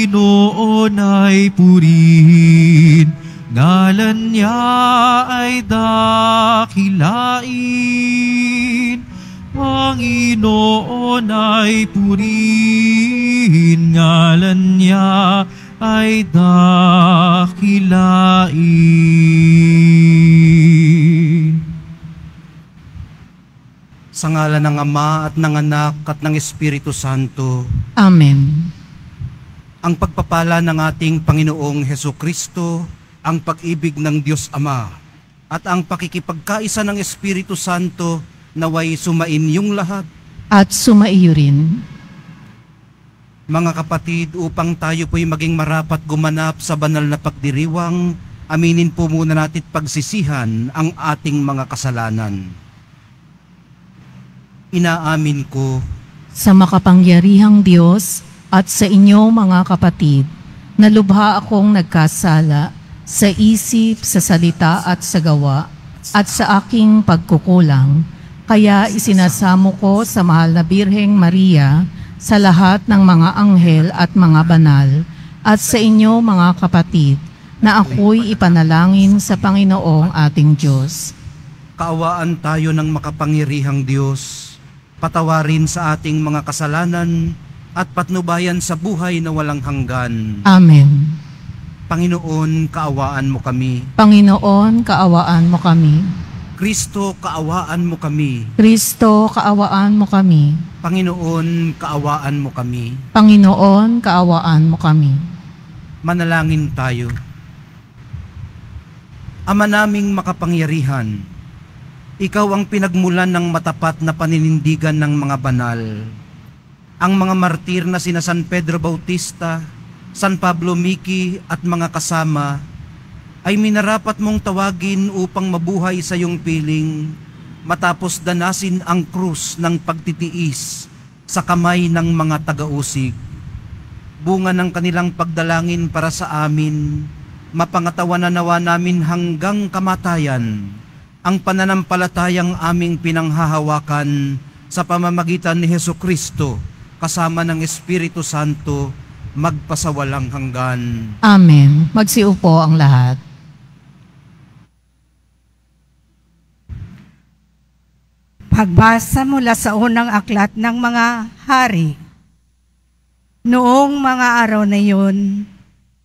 Panginoon ay purihin, ngalan niya ay dakilain. Panginoon ay purihin, ngalan niya ay dakilain. Sa ngalan ng Ama at ng Anak at ng Espiritu Santo. Amen. Ang pagpapala ng ating Panginoong Hesukristo, ang pag-ibig ng Diyos Ama, at ang pakikipagkaisa ng Espiritu Santo naway sumain yung lahat. At sumaiyo rin. Mga kapatid, upang tayo po'y maging marapat gumanap sa banal na pagdiriwang, aminin po muna natin pagsisihan ang ating mga kasalanan. Inaamin ko Sa makapangyarihang Diyos at sa inyo mga kapatid, na lubha akong nagkasala sa isip, sa salita at sa gawa, at sa aking pagkukulang. Kaya isinasamo ko sa mahal na Birheng Maria, sa lahat ng mga anghel at mga banal, at sa inyo mga kapatid, na ako'y ipanalangin sa Panginoong ating Diyos. kaawaan tayo ng makapangyarihang Diyos, patawarin sa ating mga kasalanan at patnubayan sa buhay na walang hanggan. Amen. Panginoon, kaawaan mo kami. Panginoon, kaawaan mo kami. Kristo, kaawaan mo kami. Kristo, kaawaan mo kami. Panginoon, kaawaan mo kami. Panginoon, kaawaan mo kami. Manalangin tayo. Ama naming makapangyarihan, Ikaw ang pinagmulan ng matapat na paninindigan ng mga banal. Ang mga martir na sina San Pedro Bautista, San Pablo Miki at mga kasama ay minarapat mong tawagin upang mabuhay sa iyong piling matapos danasin ang krus ng pagtitiis sa kamay ng mga taga-usig. Bunga ng kanilang pagdalangin para sa amin, mapangatawanan nawa namin hanggang kamatayan ang pananampalatayang aming pinanghahawakan sa pamamagitan ni Hesukristo kasama ng Espiritu Santo magpasawalang hanggan. Amen. Magsiupo ang lahat. Pagbasa mula sa unang aklat ng mga hari. Noong mga araw na iyon,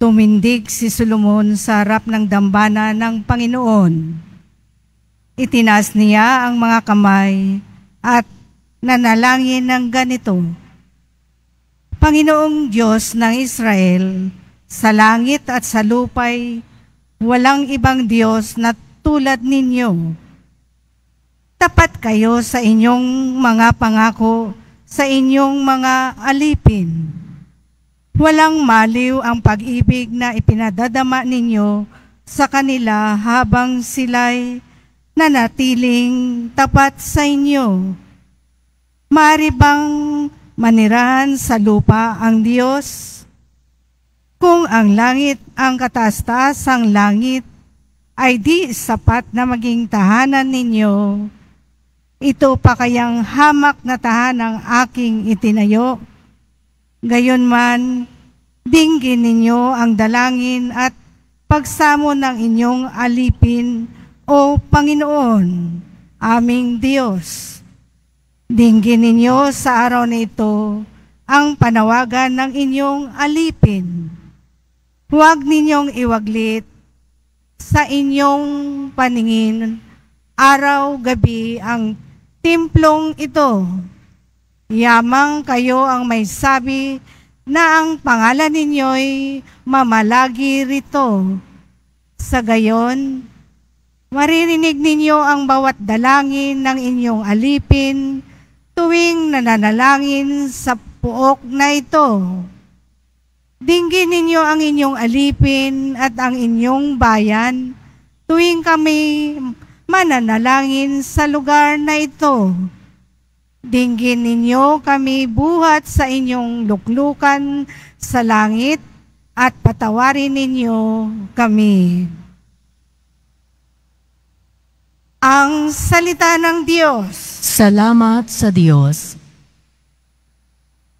tumindig si Solomon sa harap ng dambana ng Panginoon. Itinaas niya ang mga kamay at nanalangin ng ganito: Panginoong Diyos ng Israel, sa langit at sa lupay, walang ibang Diyos na tulad ninyo. Tapat kayo sa inyong mga pangako, sa inyong mga alipin. Walang maliw ang pag-ibig na ipinadadama ninyo sa kanila habang sila'y nanatiling tapat sa inyo. Maaari bang manirahan sa lupa ang Diyos? Kung ang langit, ang kataas-taasang langit, ay di sapat na maging tahanan ninyo, ito pa kayang hamak na tahanang aking itinayo? Gayon man, dinggin ninyo ang dalangin at pagsamo ng inyong alipin, O Panginoon, aming Diyos. Dinggin ninyo sa araw na ito ang panawagan ng inyong alipin. Huwag ninyong iwaglit sa inyong paningin araw-gabi ang templong ito. Yamang kayo ang may sabi na ang pangalan ninyo'y mamalagi rito. Sa gayon, maririnig ninyo ang bawat dalangin ng inyong alipin tuwing nananalangin sa puok na ito. Dinggin ninyo ang inyong alipin at ang inyong bayan tuwing kami mananalangin sa lugar na ito. Dinggin ninyo kami buhat sa inyong luklukan sa langit at patawarin ninyo kami. Ang salita ng Diyos. Salamat sa Diyos.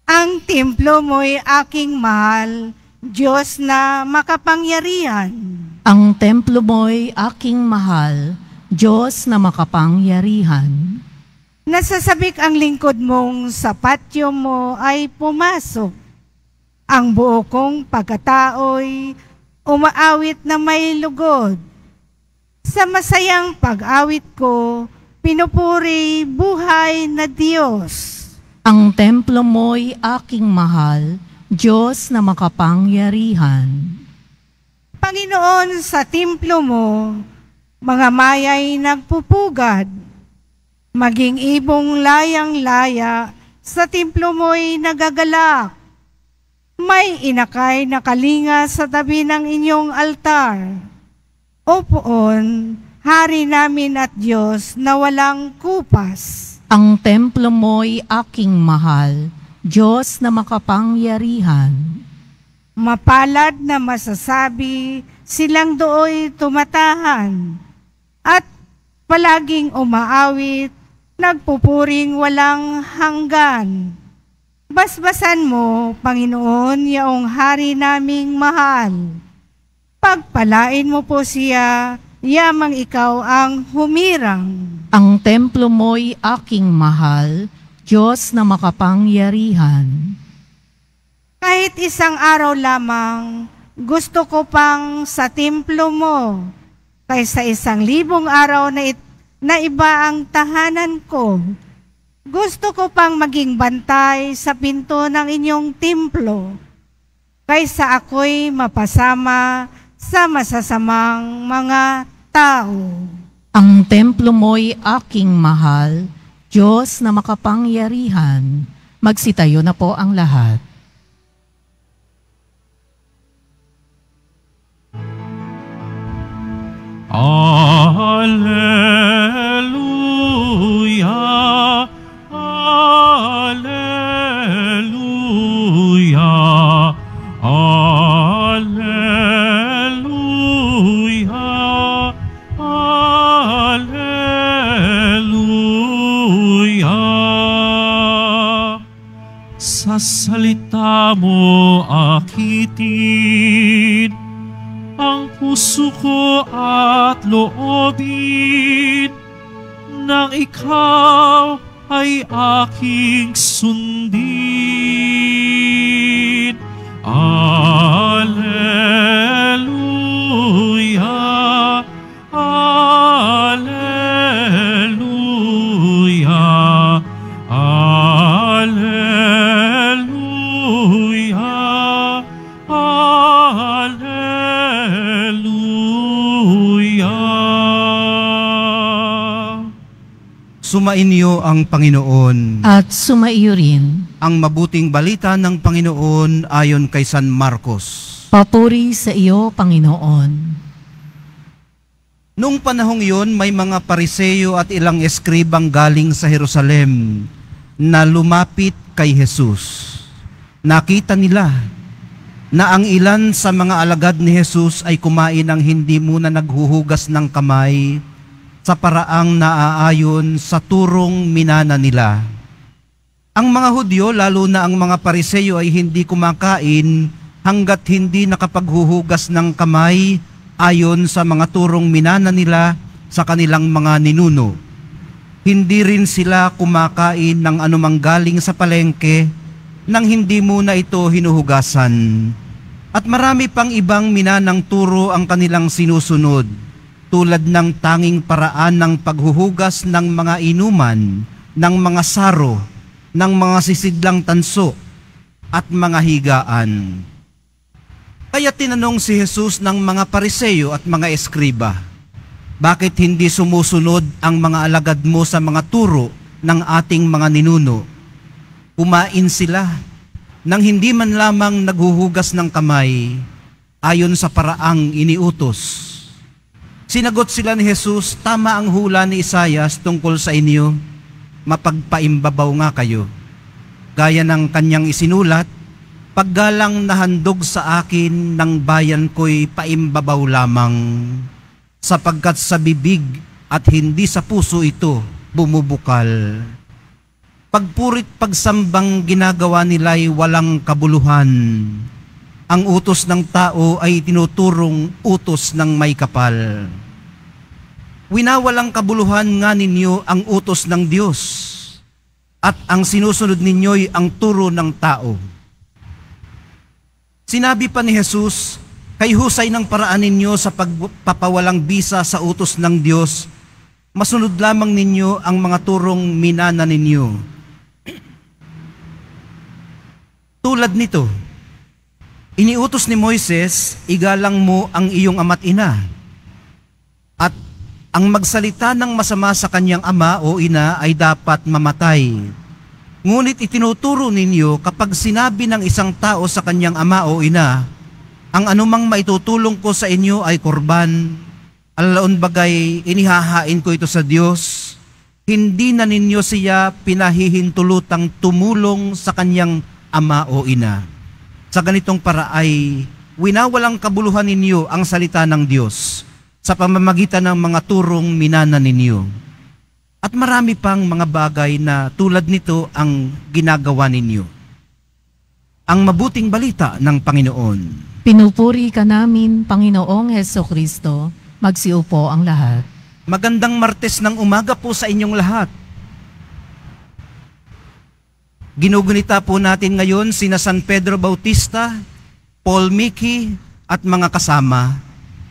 Ang templo mo'y aking mahal, Diyos na makapangyarihan. Ang templo mo'y aking mahal, Diyos na makapangyarihan. Nasasabik ang lingkod mong sa patio mo ay pumasok. Ang buo kong pagkatao'y umaawit na may lugod. Sa masayang pag-awit ko, pinupuri buhay na Diyos. Ang templo mo'y aking mahal, Diyos na makapangyarihan. Panginoon, sa templo mo, mga maya'y nagpupugad. Maging ibong layang-laya, sa templo mo'y nagagalak. May inakay na kalinga sa tabi ng inyong altar. O poon, Hari namin at Diyos na walang kupas. Ang templo mo'y aking mahal, Diyos na makapangyarihan. Mapalad na masasabi, silang dooy tumatahan, at palaging umaawit, nagpupuring walang hanggan. Basbasan mo, Panginoon, yaong hari naming mahal. Pagpalain mo po siya, yamang ikaw ang humirang. Ang templo mo'y aking mahal, Diyos na makapangyarihan. Kahit isang araw lamang, gusto ko pang sa templo mo, kaysa 1,000 araw na iba ang tahanan ko. Gusto ko pang maging bantay sa pinto ng inyong templo, kaysa ako'y mapasama sa masasamang mga tao. Ang templo mo'y aking mahal, Diyos na makapangyarihan. Magsitayo na po ang lahat. Alleluia, Alleluia, Alleluia, Alleluia. Sa salita mo akitin ang puso ko at loobin, nang ikaw ay aking sundin. Alleluia, Alleluia, Alleluia, Alleluia. Sumainyo ang Panginoon. At sumaiyo rin. Ang mabuting balita ng Panginoon ayon kay San Marcos. Papuri sa iyo, Panginoon. Noong panahong iyon, may mga Pariseo at ilang eskribang galing sa Jerusalem na lumapit kay Jesus. Nakita nila na ang ilan sa mga alagad ni Jesus ay kumain ng hindi muna naghuhugas ng kamay sa paraang naaayon sa turong minana nila. Ang mga Hudyo, lalo na ang mga Pariseo, ay hindi kumakain hanggat hindi nakapaghuhugas ng kamay ayon sa mga turong minana nila sa kanilang mga ninuno. Hindi rin sila kumakain ng anumang galing sa palengke nang hindi muna ito hinuhugasan. At marami pang ibang minanang turo ang kanilang sinusunod, tulad ng tanging paraan ng paghuhugas ng mga inuman, ng mga saro, ng mga sisidlang tanso, at mga higaan. Kaya tinanong si Jesus ng mga Pariseo at mga eskriba, bakit hindi sumusunod ang mga alagad mo sa mga turo ng ating mga ninuno? Kumain sila nang hindi man lamang naghuhugas ng kamay ayon sa paraang iniutos. Sinagot sila ni Jesus, tama ang hula ni Isaias tungkol sa inyo, mapagpaimbabaw nga kayo. Gaya ng kanyang isinulat, paggalang na handog sa akin ng bayan ko'y paimbabaw lamang, sapagkat sa bibig at hindi sa puso ito bumubukal. Pagpurit pagsambang ginagawa nila'y walang kabuluhan, ang utos ng tao ay tinuturong utos ng may kapal. Winawalang kabuluhan nga ninyo ang utos ng Diyos, at ang sinusunod ninyo'y ang turo ng tao. Sinabi pa ni Jesus, kay husay ng paraan ninyo sa pagpapawalang bisa sa utos ng Diyos, masunod lamang ninyo ang mga turong minana ninyo. Tulad nito, iniutos ni Moises, igalang mo ang iyong ama't ina, at ang magsalita ng masama sa kanyang ama o ina ay dapat mamatay. Ngunit itinuturo ninyo kapag sinabi ng isang tao sa kanyang ama o ina, ang anumang maitutulong ko sa inyo ay korban, alalaon bagay inihahain ko ito sa Diyos, hindi na ninyo siya pinahihintulutang tumulong sa kanyang ama o ina. Sa ganitong paraay, winawalang kabuluhan ninyo ang salita ng Diyos sa pamamagitan ng mga turong minana ninyo. At marami pang mga bagay na tulad nito ang ginagawa ninyo. Ang mabuting balita ng Panginoon. Pinupuri ka namin, Panginoong Hesukristo. Magsiupo ang lahat. Magandang Martes ng umaga po sa inyong lahat. Ginugunita po natin ngayon sina San Pedro Bautista, Paul Miki at mga kasama,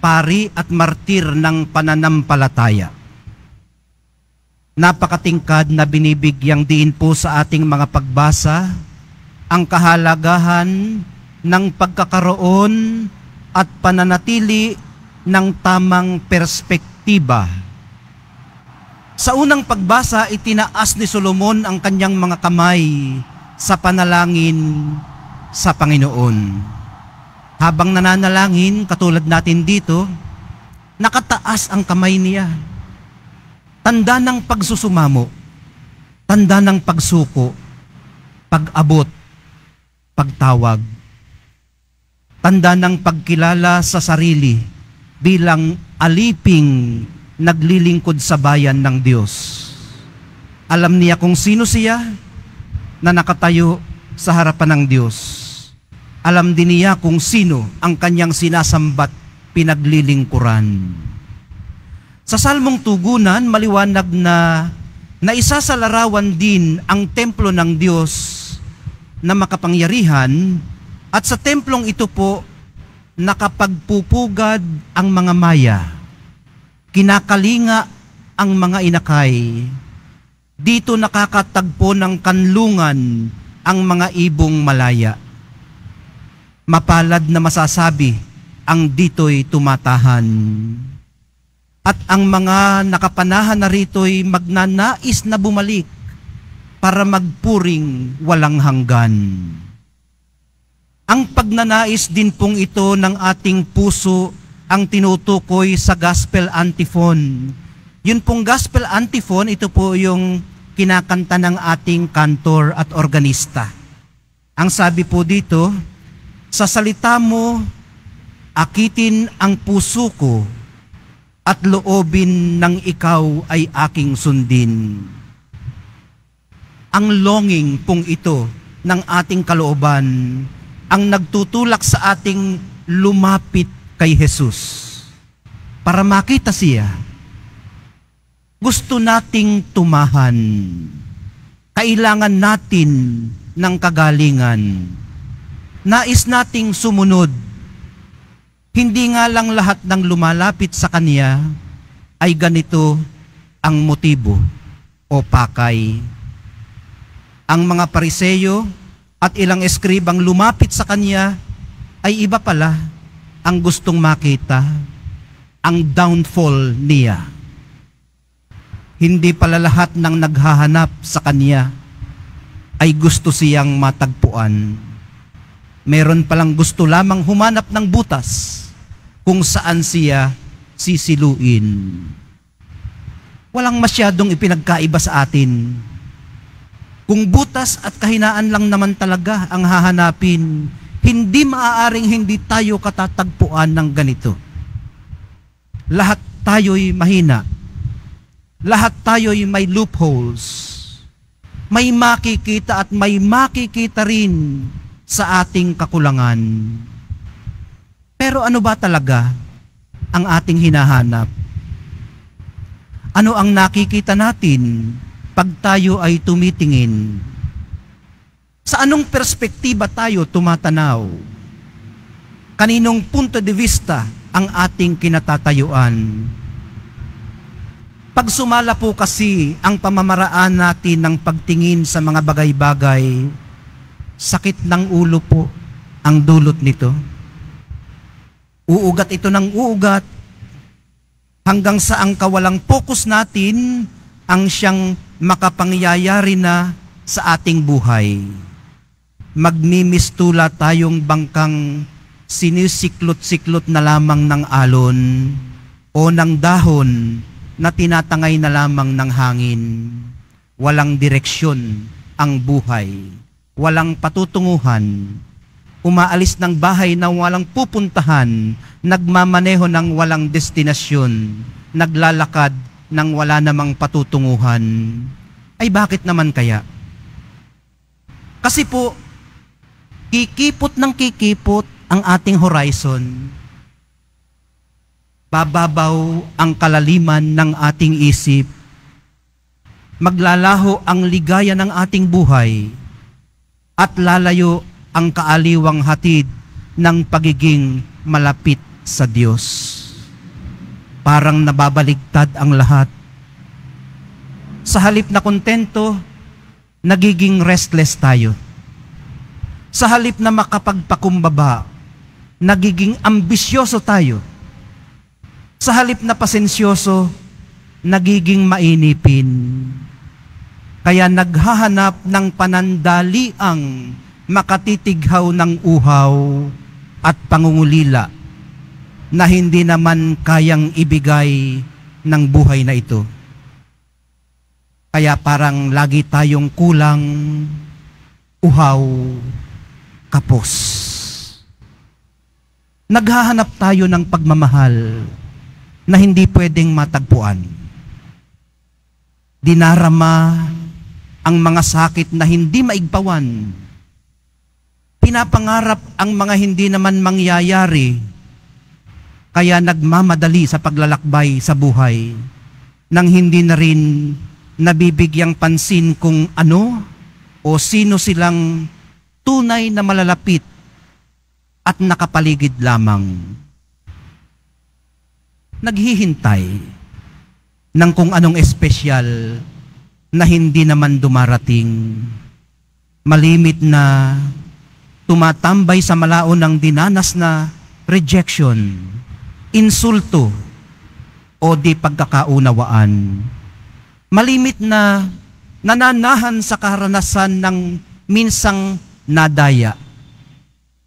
pari at martir ng pananampalataya. Napakatingkad na binibigyang diin po sa ating mga pagbasa ang kahalagahan ng pagkakaroon at pananatili ng tamang perspektiba. Sa unang pagbasa, itinaas ni Solomon ang kanyang mga kamay sa panalangin sa Panginoon. Habang nananalangin, katulad natin dito, nakataas ang kamay niya. Tanda ng pagsusumamo, tanda ng pagsuko, pag-abot, pagtawag. Tanda ng pagkilala sa sarili bilang aliping naglilingkod sa bayan ng Diyos. Alam niya kung sino siya na nakatayo sa harapan ng Diyos. Alam din niya kung sino ang kanyang sinasambat pinaglilingkuran. Sa Salmong Tugunan, maliwanag na naisasalarawan din ang templo ng Diyos na makapangyarihan, at sa templong ito po nakapagpupugad ang mga maya. Kinakalinga ang mga inakay. Dito nakakatagpo ng kanlungan ang mga ibong malaya. Mapalad na masasabi ang dito'y tumatahan. At ang mga nakapanahan na rito'y magnanais na bumalik para magpuring walang hanggan. Ang pagnanais din pong ito ng ating puso ang tinutukoy sa Gospel Antiphon. Yun pong Gospel Antiphon, ito po yung kinakanta ng ating kantor at organista. Ang sabi po dito, sa salita mo, akitin ang puso ko, at loobin ng ikaw ay aking sundin. Ang longing pong ito ng ating kalooban, ang nagtutulak sa ating lumapit kay Jesus para makita siya. Gusto nating tumahan. Kailangan natin ng kagalingan. Nais nating sumunod. Hindi nga lang lahat ng lumalapit sa Kanya ay ganito ang motibo o pakay. Ang mga Pariseyo at ilang eskribang lumapit sa Kanya ay iba pala ang gustong makita, ang downfall niya. Hindi pala lahat ng naghahanap sa Kanya ay gusto siyang matagpuan. Meron palang gusto lamang humanap ng butas kung saan siya sisiluin. Walang masyadong ipinagkaiba sa atin. Kung butas at kahinaan lang naman talaga ang hahanapin, hindi maaaring hindi tayo katatagpuan ng ganito. Lahat tayo'y mahina. Lahat tayo'y may loopholes. May makikita at may makikita rin sa ating kakulangan. Pero ano ba talaga ang ating hinahanap? Ano ang nakikita natin pag tayo ay tumitingin? Sa anong perspektiba tayo tumatanaw? Kaninong punto de vista ang ating kinatatayuan? Pag sumala po kasi ang pamamaraan natin ng pagtingin sa mga bagay-bagay, sakit ng ulo po ang dulot nito. Uugat ito ng uugat hanggang sa ang kawalang focus natin ang siyang makapangyayari na sa ating buhay. Magmimistula tayong bangkang sinisiklot-siklot na lamang ng alon o ng dahon na tinatangay na lamang ng hangin. Walang direksyon ang buhay. Walang patutunguhan. Umaalis ng bahay na walang pupuntahan. Nagmamaneho ng walang destinasyon. Naglalakad ng wala namang patutunguhan. Ay bakit naman kaya? Kasi po, kikipot ng kikipot ang ating horizon. Bababaw ang kalaliman ng ating isip. Maglalaho ang ligaya ng ating buhay at lalayo ang kaaliwang hatid ng pagiging malapit sa Diyos. Parang nababaligtad ang lahat. Sa halip na kontento, nagiging restless tayo. Sa halip na makapagpakumbaba, nagiging ambisyoso tayo. Sa halip na pasensyoso, nagiging mainipin. Kaya naghahanap ng panandaliang makatitighaw ng uhaw at pangungulila na hindi naman kayang ibigay ng buhay na ito. Kaya parang lagi tayong kulang, uhaw, kapos. Naghahanap tayo ng pagmamahal na hindi pwedeng matagpuan. Dinarama ang mga sakit na hindi maigpawan. Pinapangarap ang mga hindi naman mangyayari. Kaya nagmamadali sa paglalakbay sa buhay nang hindi na rin nabibigyang pansin kung ano o sino silang tunay na malalapit at nakapaligid lamang. Naghihintay ng kung anong espesyal na hindi naman dumarating. Malimit na tumatambay sa malaon ng dinanas na rejection, insulto, o di pagkakaunawaan. Malimit na nananahan sa karanasan ng minsang nadaya,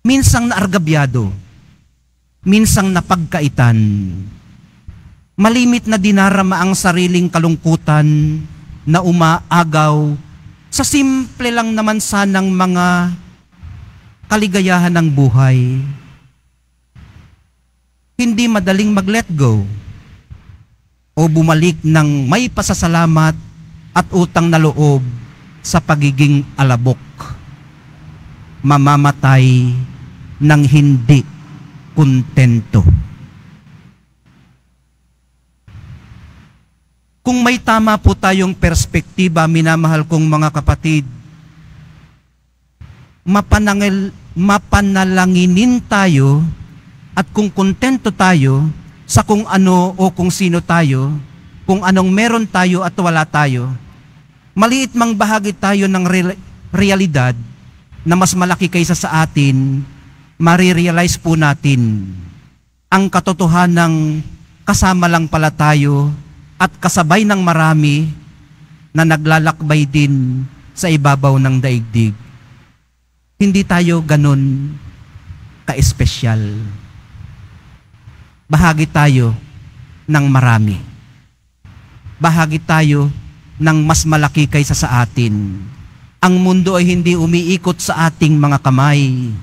minsang naargabyado, minsang napagkaitan. Malimit na dinarama ang sariling kalungkutan na umaagaw sa simple lang naman sanang mga kaligayahan ng buhay. Hindi madaling mag-let go o bumalik ng may pasasalamat at utang na loob sa pagiging alabok. Mamamatay ng hindi kontento. Kung may tama po tayong perspektiba, minamahal kong mga kapatid, mapanalanginin tayo at kung kontento tayo sa kung ano o kung sino tayo, kung anong meron tayo at wala tayo, maliit mang bahagi tayo ng realidad na mas malaki kaysa sa atin, marirealize po natin ang katotohanang kasama lang pala tayo at kasabay ng marami na naglalakbay din sa ibabaw ng daigdig. Hindi tayo ganun ka-espesyal. Bahagi tayo ng marami. Bahagi tayo ng mas malaki kaysa sa atin. Ang mundo ay hindi umiikot sa ating mga kamay.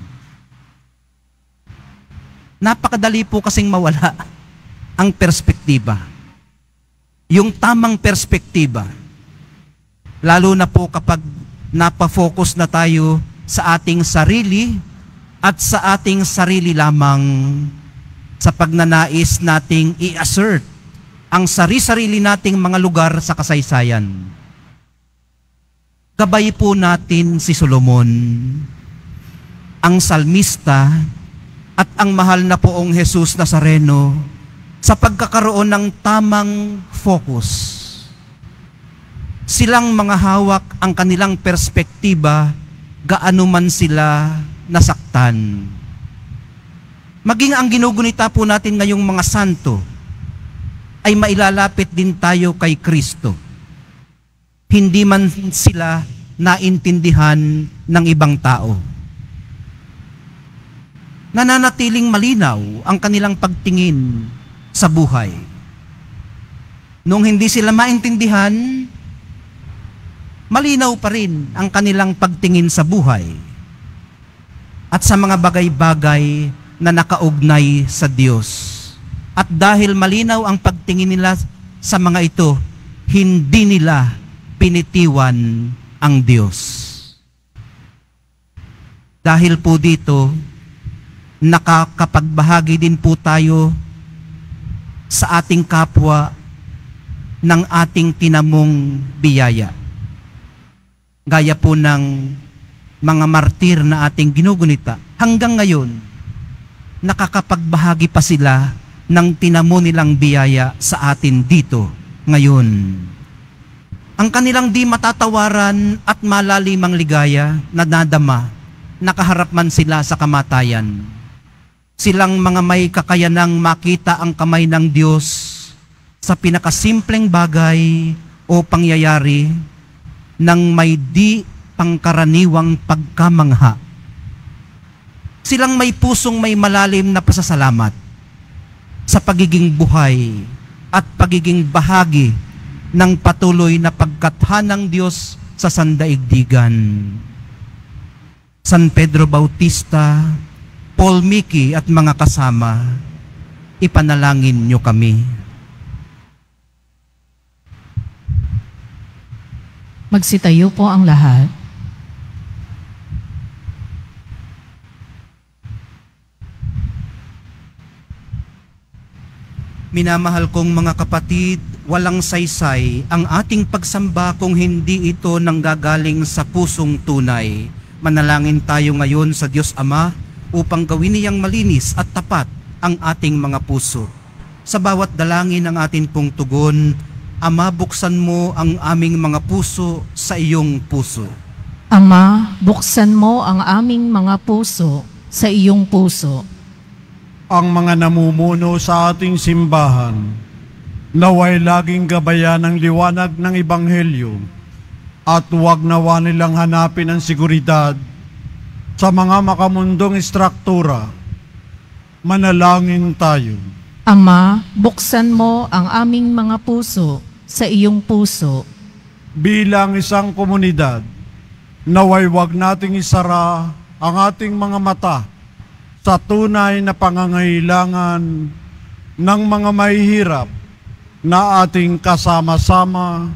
Napakadali po kasing mawala ang perspektiba. Yung tamang perspektiba, lalo na po kapag napafocus na tayo sa ating sarili at sa ating sarili lamang, sa pagnanais nating i-assert ang sari-sarili nating mga lugar sa kasaysayan. Gabay po natin si Solomon, ang salmista at ang mahal na poong Jesus Nazareno sa pagkakaroon ng tamang focus. Silang mga hawak ang kanilang perspektiba gaano man sila nasaktan. Maging ang ginugunita po natin ngayong mga santo ay mailalapit din tayo kay Kristo. Hindi man sila naintindihan ng ibang tao. Nananatiling malinaw ang kanilang pagtingin sa buhay. Nung hindi sila maintindihan, malinaw pa rin ang kanilang pagtingin sa buhay at sa mga bagay-bagay na nakaugnay sa Diyos. At dahil malinaw ang pagtingin nila sa mga ito, hindi nila pinitiwan ang Diyos. Dahil po dito, nakakapagbahagi din po tayo sa ating kapwa ng ating tinamong biyaya. Gaya po ng mga martir na ating ginugunita, hanggang ngayon, nakakapagbahagi pa sila ng tinamo nilang biyaya sa atin dito ngayon. Ang kanilang di matatawaran at malalimang ligaya na nadama, nakaharap man sila sa kamatayan. Silang mga may kakayanang makita ang kamay ng Diyos sa pinakasimpleng bagay o pangyayari ng may di pangkaraniwang pagkamangha. Silang may pusong may malalim na pasasalamat sa pagiging buhay at pagiging bahagi ng patuloy na pagkatha ng Diyos sa sandaigdigan. San Pedro Bautista, Paul Miki at mga kasama, ipanalangin nyo kami. Magsitayo po ang lahat. Minamahal kong mga kapatid, walang saysay ang ating pagsamba kung hindi ito nanggagaling sa pusong tunay. Manalangin tayo ngayon sa Diyos Ama upang gawin niyang malinis at tapat ang ating mga puso. Sa bawat dalangin ng atin pong tugon, Ama, buksan mo ang aming mga puso sa iyong puso. Ama, buksan mo ang aming mga puso sa iyong puso. Ang mga namumuno sa ating simbahan, naway laging gabayan ng liwanag ng Ebanghelyo at huwag nawa nilang hanapin ang seguridad sa mga makamundong istruktura. Manalangin tayo. Ama, buksan mo ang aming mga puso sa iyong puso. Bilang isang komunidad, naway huwag nating isara ang ating mga mata sa tunay na pangangailangan ng mga mahihirap na ating kasama-sama.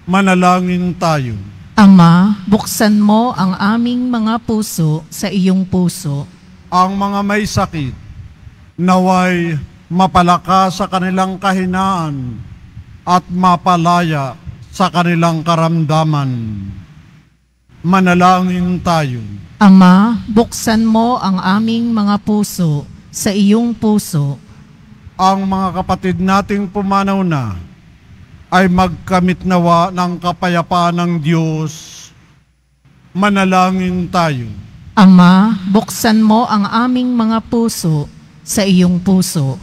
Manalangin tayo. Ama, buksan mo ang aming mga puso sa iyong puso. Ang mga may sakit, naway mapalakas sa kanilang kahinaan at mapalaya sa kanilang karamdaman. Manalangin tayo. Ama, buksan mo ang aming mga puso sa iyong puso. Ang mga kapatid nating pumanaw na ay magkamit nawa ng kapayapaan ng Diyos. Manalangin tayo. Ama, buksan mo ang aming mga puso sa iyong puso.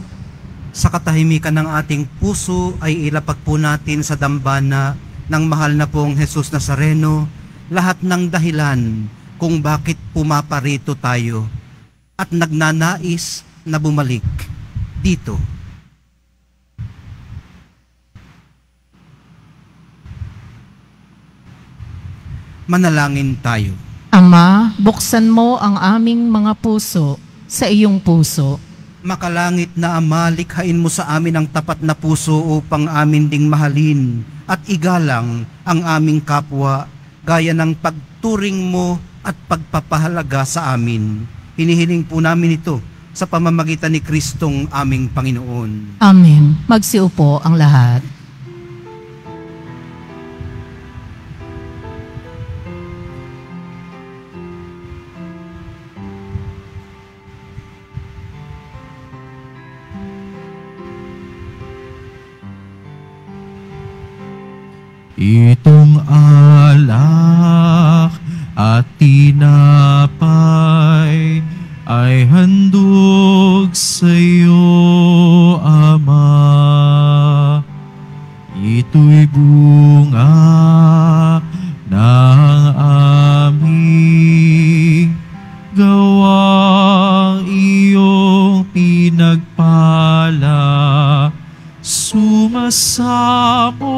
Sa katahimikan ng ating puso ay ilapag po natin sa dambana ng mahal na pong Jesus Nazareno lahat ng dahilan kung bakit pumaparito tayo at nagnanais na bumalik dito. Manalangin tayo. Ama, buksan mo ang aming mga puso sa iyong puso. Makalangit na Ama, likhain mo sa amin ang tapat na puso upang amin ding mahalin at igalang ang aming kapwa gaya ng pagturing mo at pagpapahalaga sa amin. Hinihiling po namin ito sa pamamagitan ni Kristong aming Panginoon. Amen. Magsiupo ang lahat. Itong alak at tinapay ay handog sa iyo, Ama. Ito'y bunga ng aming gawang iyong pinagpala. Sumasamo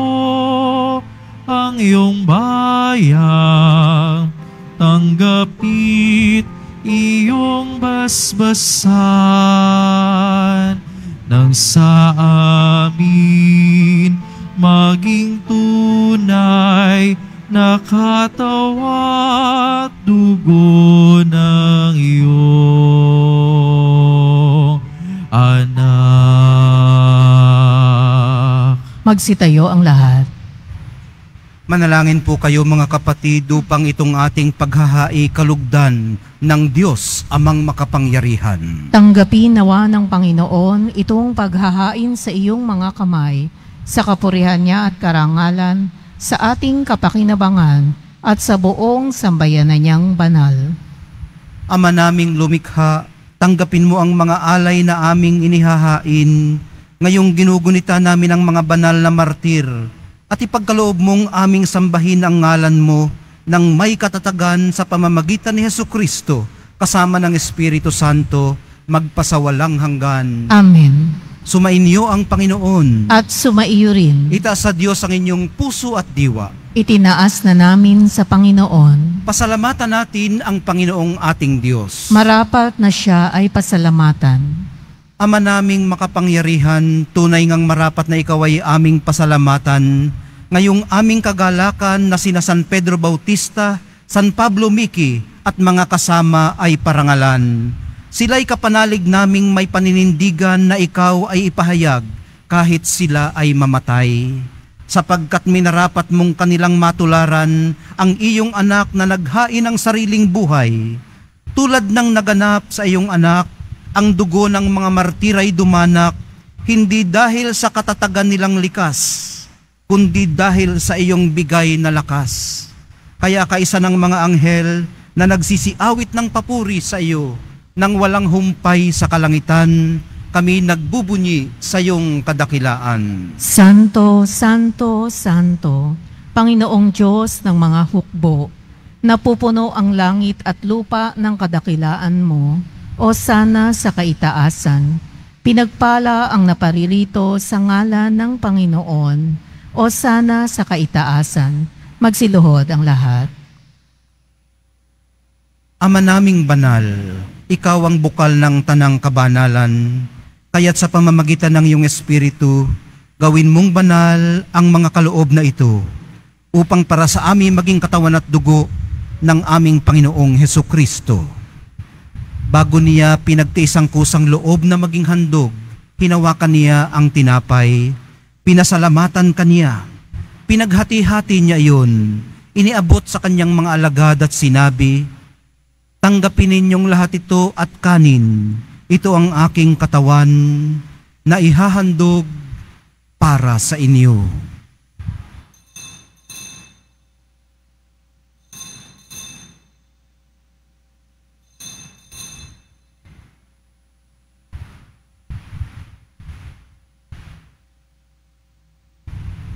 ang iyong bayang, tanggapit iyong basbasan, nang sa amin maging tunay na katawan at dugo ng iyong anak. Magsitayo ang lahat. Manalangin po kayo mga kapatid upang itong ating paghahai kalugdan ng Diyos amang makapangyarihan. Tanggapin nawa ng Panginoon itong paghahain sa iyong mga kamay, sa kapurihan niya at karangalan, sa ating kapakinabangan at sa buong sambayanan niyang banal. Ama naming lumikha, tanggapin mo ang mga alay na aming inihahain, ngayong ginugunita namin ang mga banal na martir, at ipagkaloob mong aming sambahin ang ngalan mo nang may katatagan sa pamamagitan ni Hesukristo kasama ng Espiritu Santo magpasawalang hanggan. Amen. Sumainyo ang Panginoon. At sumaiyo rin. Itaas sa Diyos ang inyong puso at diwa. Itinaas na namin sa Panginoon. Pasalamatan natin ang Panginoong ating Diyos. Marapat na siya ay pasalamatan. Ama naming makapangyarihan, tunay ngang marapat na ikaw ay aming pasalamatan, ngayong aming kagalakan na sina San Pedro Bautista, San Pablo Miki at mga kasama ay parangalan. Sila'y kapanalig naming may paninindigan na ikaw ay ipahayag kahit sila ay mamatay. Sapagkat minarapat mong kanilang matularan ang iyong anak na naghain ng sariling buhay. Tulad ng naganap sa iyong anak, ang dugo ng mga martir ay dumanak, hindi dahil sa katatagan nilang likas, kundi dahil sa iyong bigay na lakas. Kaya kaisa ng mga anghel na nagsisiawit ng papuri sa iyo, nang walang humpay sa kalangitan, kami nagbubunyi sa iyong kadakilaan. Santo, Santo, Santo, Panginoong Diyos ng mga hukbo, napupuno ang langit at lupa ng kadakilaan mo, o sana sa kaitaasan. Pinagpala ang naparirito sa ngalan ng Panginoon, o sana sa kaitaasan. Magsiluhod ang lahat. Ama naming banal, ikaw ang bukal ng tanang kabanalan, kaya't sa pamamagitan ng iyong Espiritu, gawin mong banal ang mga kaloob na ito, upang para sa amin maging katawan at dugo ng aming Panginoong Hesukristo. Bago niya pinagtiis ang kusang loob na maging handog, hinawakan niya ang tinapay, pinasalamatan kaniya, pinaghati-hati niya iyon, iniabot sa kanyang mga alagad at sinabi, "Tanggapin ninyong lahat ito at kanin, ito ang aking katawan na ihahandog para sa inyo."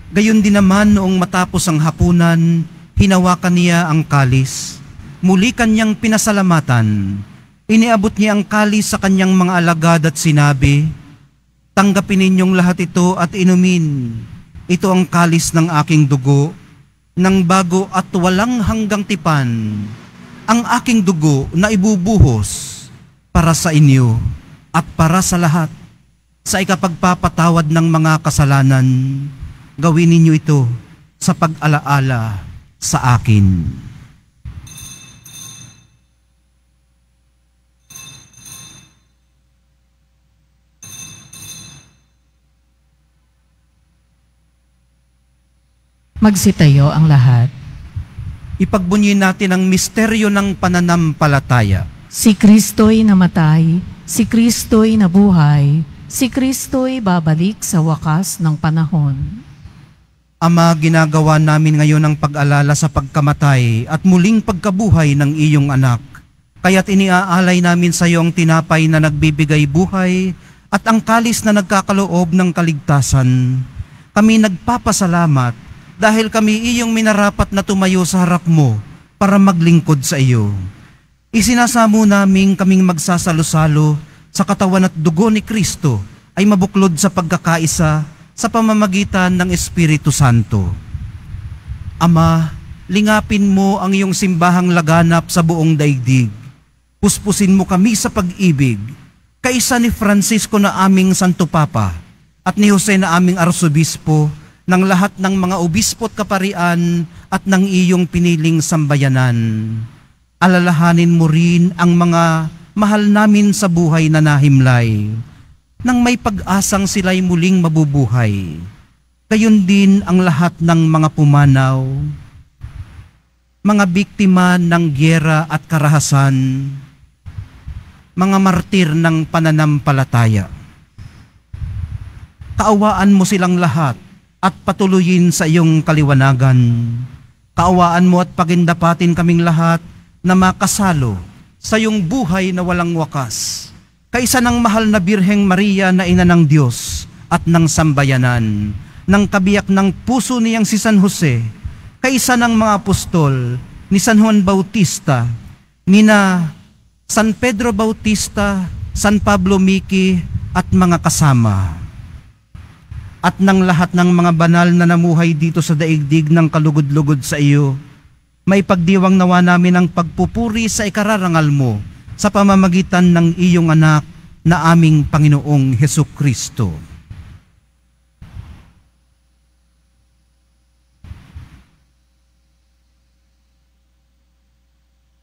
Gayon din naman noong matapos ang hapunan, hinawakan niya ang kalis. Muli kanyang pinasalamatan. Iniabot niya ang kalis sa kanyang mga alagad at sinabi, "Tanggapin ninyong lahat ito at inumin. Ito ang kalis ng aking dugo, ng bago at walang hanggang tipan. Ang aking dugo na ibubuhos para sa inyo at para sa lahat, sa ikapagpapatawad ng mga kasalanan. Gawin ninyo ito sa pag-alaala sa akin." Magsitayo ang lahat. Ipagbunyin natin ang misteryo ng pananampalataya. Si Kristo'y namatay, si Kristo'y nabuhay, si Kristo'y babalik sa wakas ng panahon. Ama, ginagawa namin ngayon ang pag-alala sa pagkamatay at muling pagkabuhay ng iyong anak. Kaya't iniaalay namin sa iyo ang tinapay na nagbibigay buhay at ang kalis na nagkakaloob ng kaligtasan. Kami nagpapasalamat dahil kami iyong minarapat na tumayo sa harap mo para maglingkod sa iyo. Isinasamo namin kaming magsasalo-salo sa katawan at dugo ni Kristo ay mabuklod sa pagkakaisa sa pamamagitan ng Espiritu Santo. Ama, lingapin mo ang iyong simbahang laganap sa buong daigdig. Puspusin mo kami sa pag-ibig, kaisa ni Francisco na aming Santo Papa at ni Jose na aming Arsobispo, ng lahat ng mga obispo at kaparian at ng iyong piniling sambayanan. Alalahanin mo rin ang mga mahal namin sa buhay na nahimlay, nang may pag-asang sila'y muling mabubuhay. Gayon din ang lahat ng mga pumanaw, mga biktima ng gyera at karahasan, mga martir ng pananampalataya. Kaawaan mo silang lahat at patuloyin sa iyong kaliwanagan. Kaawaan mo at pagindapatin kaming lahat na makasalo sa iyong buhay na walang wakas. Kaisa ng mahal na Birheng Maria na ina ng Diyos at ng sambayanan, ng kabiyak ng puso niyang si San Jose, kaisa ng mga apostol, ni San Juan Bautista, nina San Pedro Bautista, San Pablo Miki at mga kasama, at ng lahat ng mga banal na namuhay dito sa daigdig ng kalugod-lugod sa iyo, may pagdiwang nawa namin ang pagpupuri sa ikararangal mo sa pamamagitan ng iyong anak na aming Panginoong Hesukristo.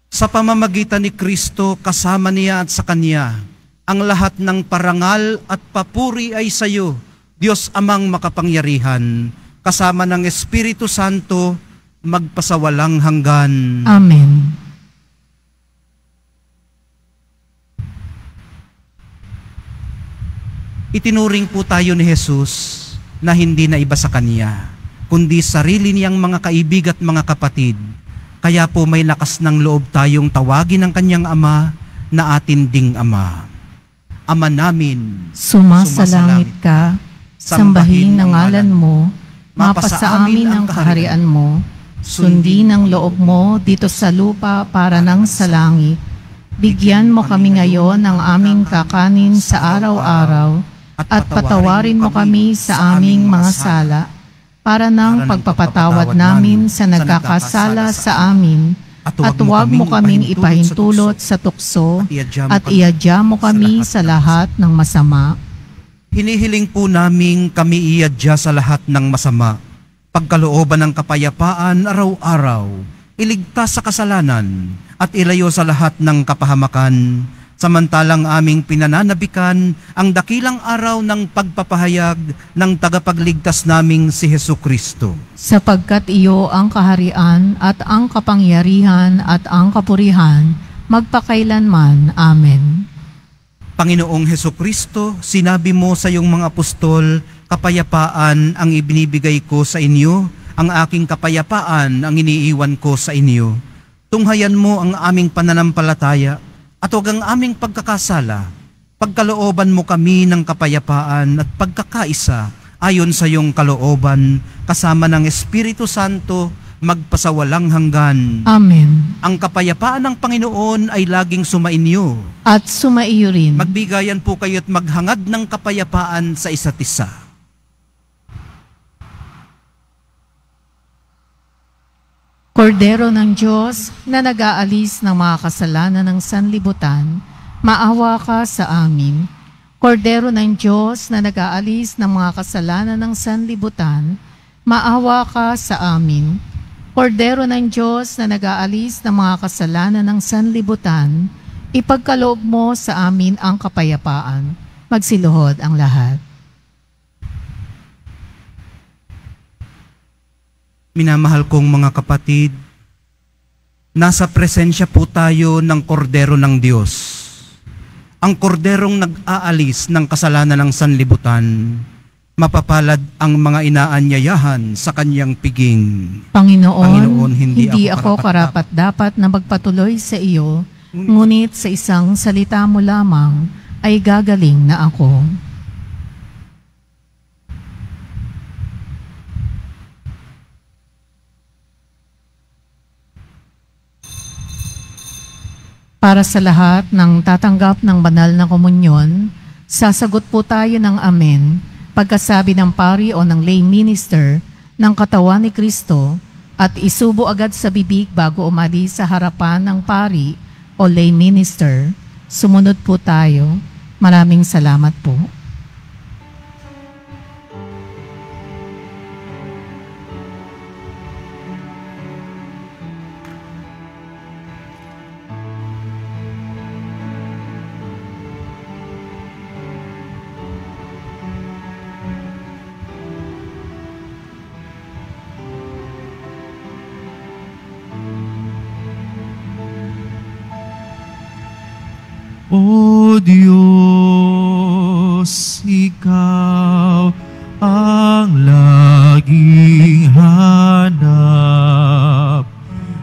Sa pamamagitan ni Kristo, kasama niya at sa Kanya, ang lahat ng parangal at papuri ay sa iyo, Diyos Amang makapangyarihan, kasama ng Espiritu Santo, magpasawalang hanggan. Amen. Itinuring po tayo ni Jesus na hindi na iba sa Kanya, kundi sarili niyang mga kaibig at mga kapatid. Kaya po may lakas ng loob tayong tawagin ang Kanyang Ama na atin ding Ama. Ama namin, Sumasalangit ka, sambahin ang ngalan mo, mapasa amin ang kaharian mo, sundin ang loob mo dito sa lupa para nang sa langit. Bigyan mo kami ngayon ng aming kakanin sa araw-araw at patawarin mo kami sa aming mga sala para ng pagpapatawad namin sa nagkakasala sa amin, at huwag mo kaming ipahintulot sa tukso at iadya mo kami sa lahat ng masama. hinihiling po namin kami iadya sa lahat ng masama, pagkalooban ng kapayapaan araw-araw, iligtas sa kasalanan at ilayo sa lahat ng kapahamakan, samantalang aming pinananabikan ang dakilang araw ng pagpapahayag ng tagapagligtas naming si Hesukristo. Sapagkat iyo ang kaharian at ang kapangyarihan at ang kapurihan, magpakailanman. Amen. Panginoong Hesukristo, sinabi mo sa iyong mga apostol, kapayapaan ang ibinibigay ko sa inyo, ang aking kapayapaan ang iniiwan ko sa inyo. Tunghayan mo ang aming pananampalataya at huwag ang aming pagkakasala. Pagkalooban mo kami ng kapayapaan at pagkakaisa ayon sa iyong kalooban, kasama ng Espiritu Santo, magpasawalang hanggan. Amen. Ang kapayapaan ng Panginoon ay laging sumainyo. At sumaiyo rin. Magbigayan po kayo at maghangad ng kapayapaan sa isa't isa. Kordero ng Diyos na nag-aalis ng mga kasalanan ng sanlibutan, maawa ka sa amin. Kordero ng Diyos na nag-aalis ng mga kasalanan ng sanlibutan, maawa ka sa amin. Kordero ng Diyos na nag-aalis ng mga kasalanan ng sanlibutan, ipagkaloob mo sa amin ang kapayapaan. Magsiluhod ang lahat. Minamahal kong mga kapatid, nasa presensya po tayo ng kordero ng Diyos. Ang korderong nag-aalis ng kasalanan ng sanlibutan. Mapapalad ang mga inaanyayahan sa kanyang piging. Panginoon, hindi ako karapat-dapat na magpatuloy sa iyo, ngunit sa isang salita mo lamang ay gagaling na ako. Para sa lahat ng tatanggap ng banal na komunyon, sasagot po tayo ng amen pagkasabi ng pari o ng lay minister ng katawan ni Kristo at isubo agad sa bibig bago umalis sa harapan ng pari o lay minister. Sumunod po tayo. Maraming salamat po. O Diyos, Ikaw ang laging hanap.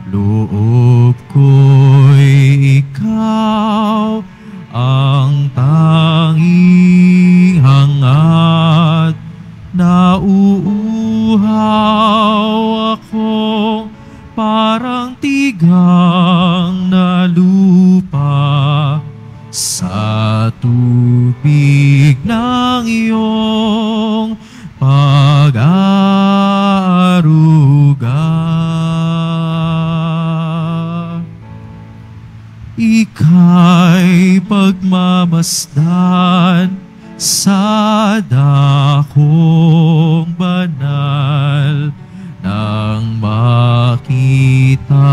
Loob ko'y Ikaw ang tanging hangad. Nauuhaw ako parang tigang na lupa sa tubig ng iyong pag-aaruga. Ika'y pagmamasdan sa dakong banal nang makita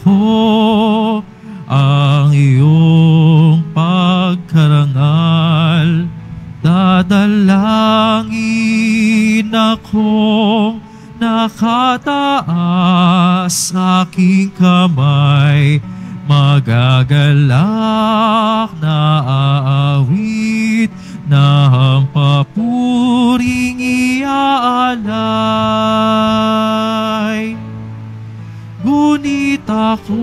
ko ang iyong pagkarangal. Dadalangin akong nakataas aking kamay, magagalak na aawit na hampapuring iaalay. Ngunit ako'y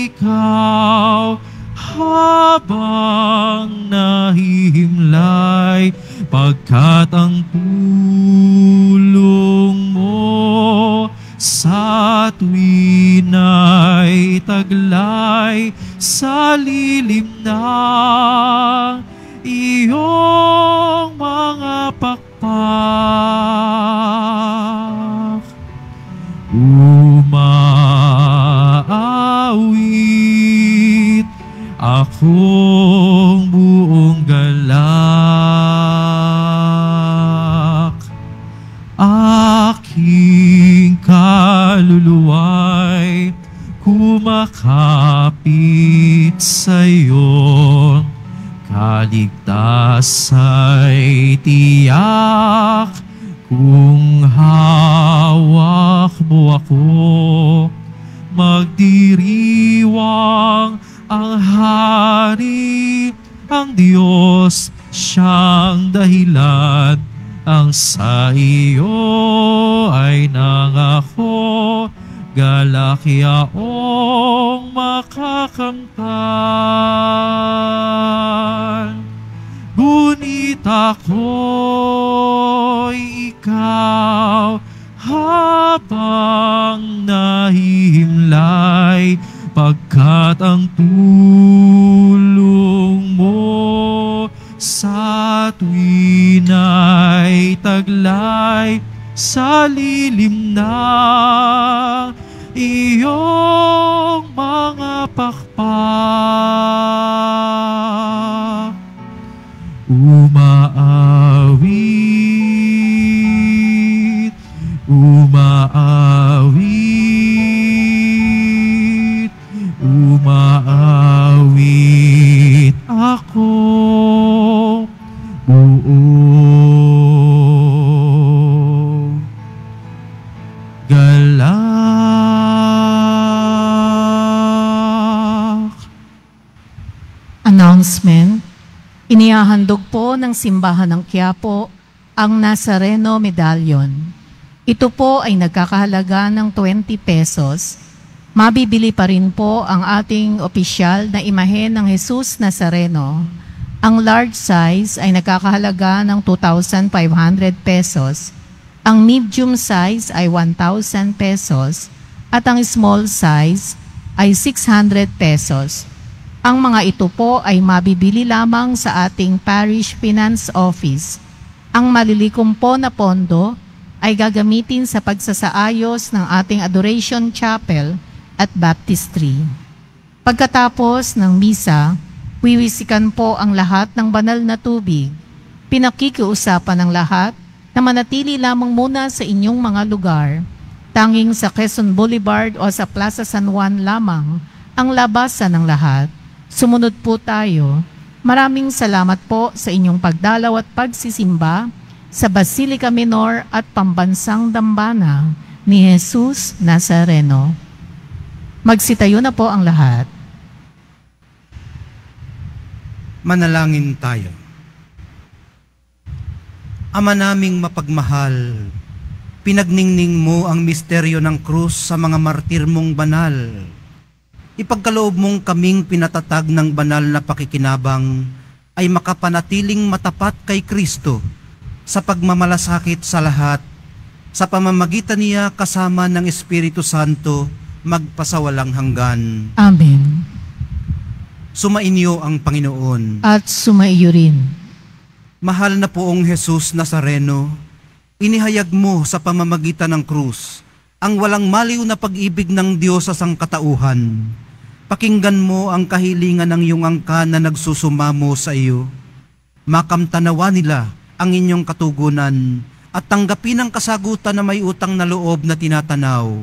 ikaw habang nahihimlay, pagkat ang tulong mo sa tuwina'y taglay sa lilim ng iyong mga pakpak. Umaawit akong buong galak. Aking kaluluwa'y kumakapit sa iyo. Kaligtas ay tiyak kung hawak mo ako. Magdiriwang ang Hari, ang Diyos, siyang dahilan. Ang sa iyo ay nangako, galakyaong makakamtan. Ngunit ako'y ikaw habang nahihimlay, pagkat ang tulong mo sa tuwina'y taglay sa lilim ng iyong mga pakpak. Umaawit, umaawit, umaawit ako buo. Announcement. Inihahandog po ng Simbahan ng Quiapo ang Nazareno Medallion. Ito po ay nagkakahalaga ng 20 pesos. Mabibili pa rin po ang ating opisyal na imahe ng Jesus Nazareno. Ang large size ay nagkakahalaga ng 2,500 pesos. Ang medium size ay 1,000 pesos. At ang small size ay 600 pesos. Ang mga ito po ay mabibili lamang sa ating Parish Finance Office. Ang malilikom po na pondo ay gagamitin sa pagsasaayos ng ating Adoration Chapel at Baptistry. Pagkatapos ng misa, wiwisikan po ang lahat ng banal na tubig. Pinakikiusapan ng lahat na manatili lamang muna sa inyong mga lugar. Tanging sa Quezon Boulevard o sa Plaza San Juan lamang ang labasan ng lahat. Sumunod po tayo. Maraming salamat po sa inyong pagdalaw at pagsisimba sa Basilica Minor at Pambansang Dambana ni Jesus Nazareno. Magsitayo na po ang lahat. Manalangin tayo. Ama naming mapagmahal, pinagningning mo ang misteryo ng krus sa mga martir mong banal. Ipagkaloob mong kaming pinatatag ng banal na pakikinabang ay makapanatiling matapat kay Kristo sa pagmamalasakit sa lahat, sa pamamagitan niya kasama ng Espiritu Santo magpasawalang hanggan. Amen. Sumainyo ang Panginoon. At sumaiyo rin. Mahal na poong Jesus Nazareno, inihayag mo sa pamamagitan ng krus ang walang maliw na pag-ibig ng Diyos sa sangkatauhan. Pakinggan mo ang kahilingan ng iyong angkan na nagsusumamo sa iyo. Makamtanawa nila ang inyong katugunan at tanggapin ang kasagutan na may utang na loob na tinatanaw.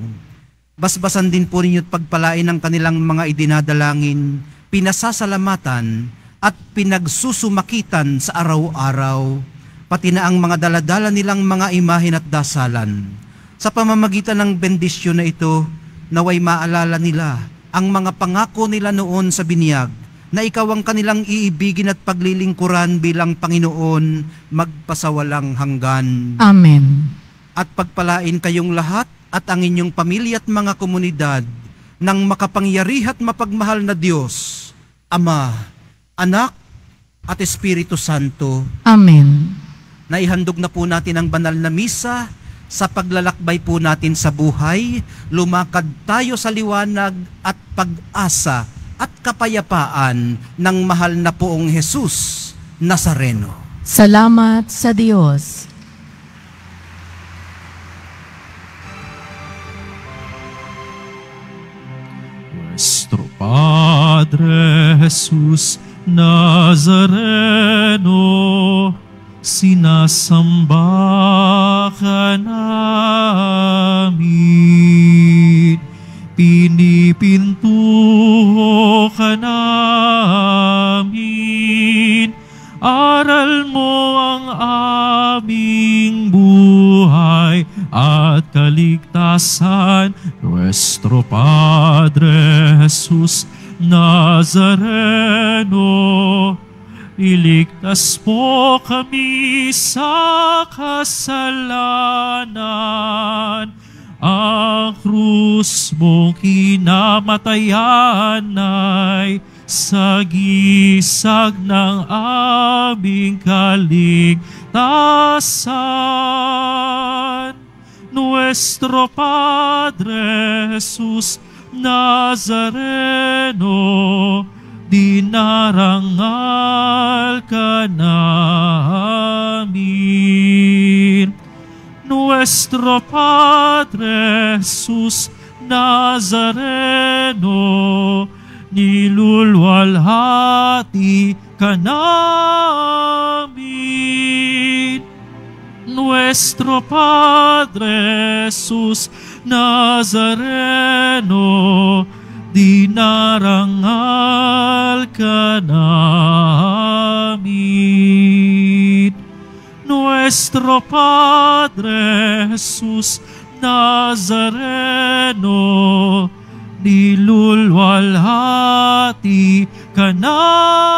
Basbasan din po ninyo't pagpalain ang kanilang mga idinadalangin, pinasasalamatan at pinagsusumakitan sa araw-araw, pati na ang mga daladala nilang mga imahin at dasalan. Sa pamamagitan ng bendisyon na ito, naway maalala nila ang mga pangako nila noon sa binyag, na ikaw ang kanilang iibigin at paglilingkuran bilang Panginoon magpasawalang hanggan. Amen. At pagpalain kayong lahat at ang inyong pamilya at mga komunidad ng makapangyarihan at mapagmahal na Diyos, Ama, Anak at Espiritu Santo. Amen. Naihandog na po natin ang banal na misa. Sa paglalakbay po natin sa buhay, lumakad tayo sa liwanag at pag-asa at kapayapaan ng mahal na poong Jesus Nazareno. Salamat sa Diyos. Nuestro Padre Jesus Nazareno, sinasamba ka namin, pinipintuho ka namin, aral mo ang aming buhay at kaligtasan. Nuestro Padre Jesus Nazareno, iligtas po kami sa kasalanan. Ang krus mong kinamatayan ay sagisag ng aming kaligtasan. Nuestro Padre Jesus Nazareno, dinarangal ka namin. Nuestro Padre Jesus Nazareno, nilulwalhati ka namin. Nuestro Padre Jesus Nazareno, dinarangal ka namin. Nuestro Padre Jesus Nazareno, nilulwalhati ka namin.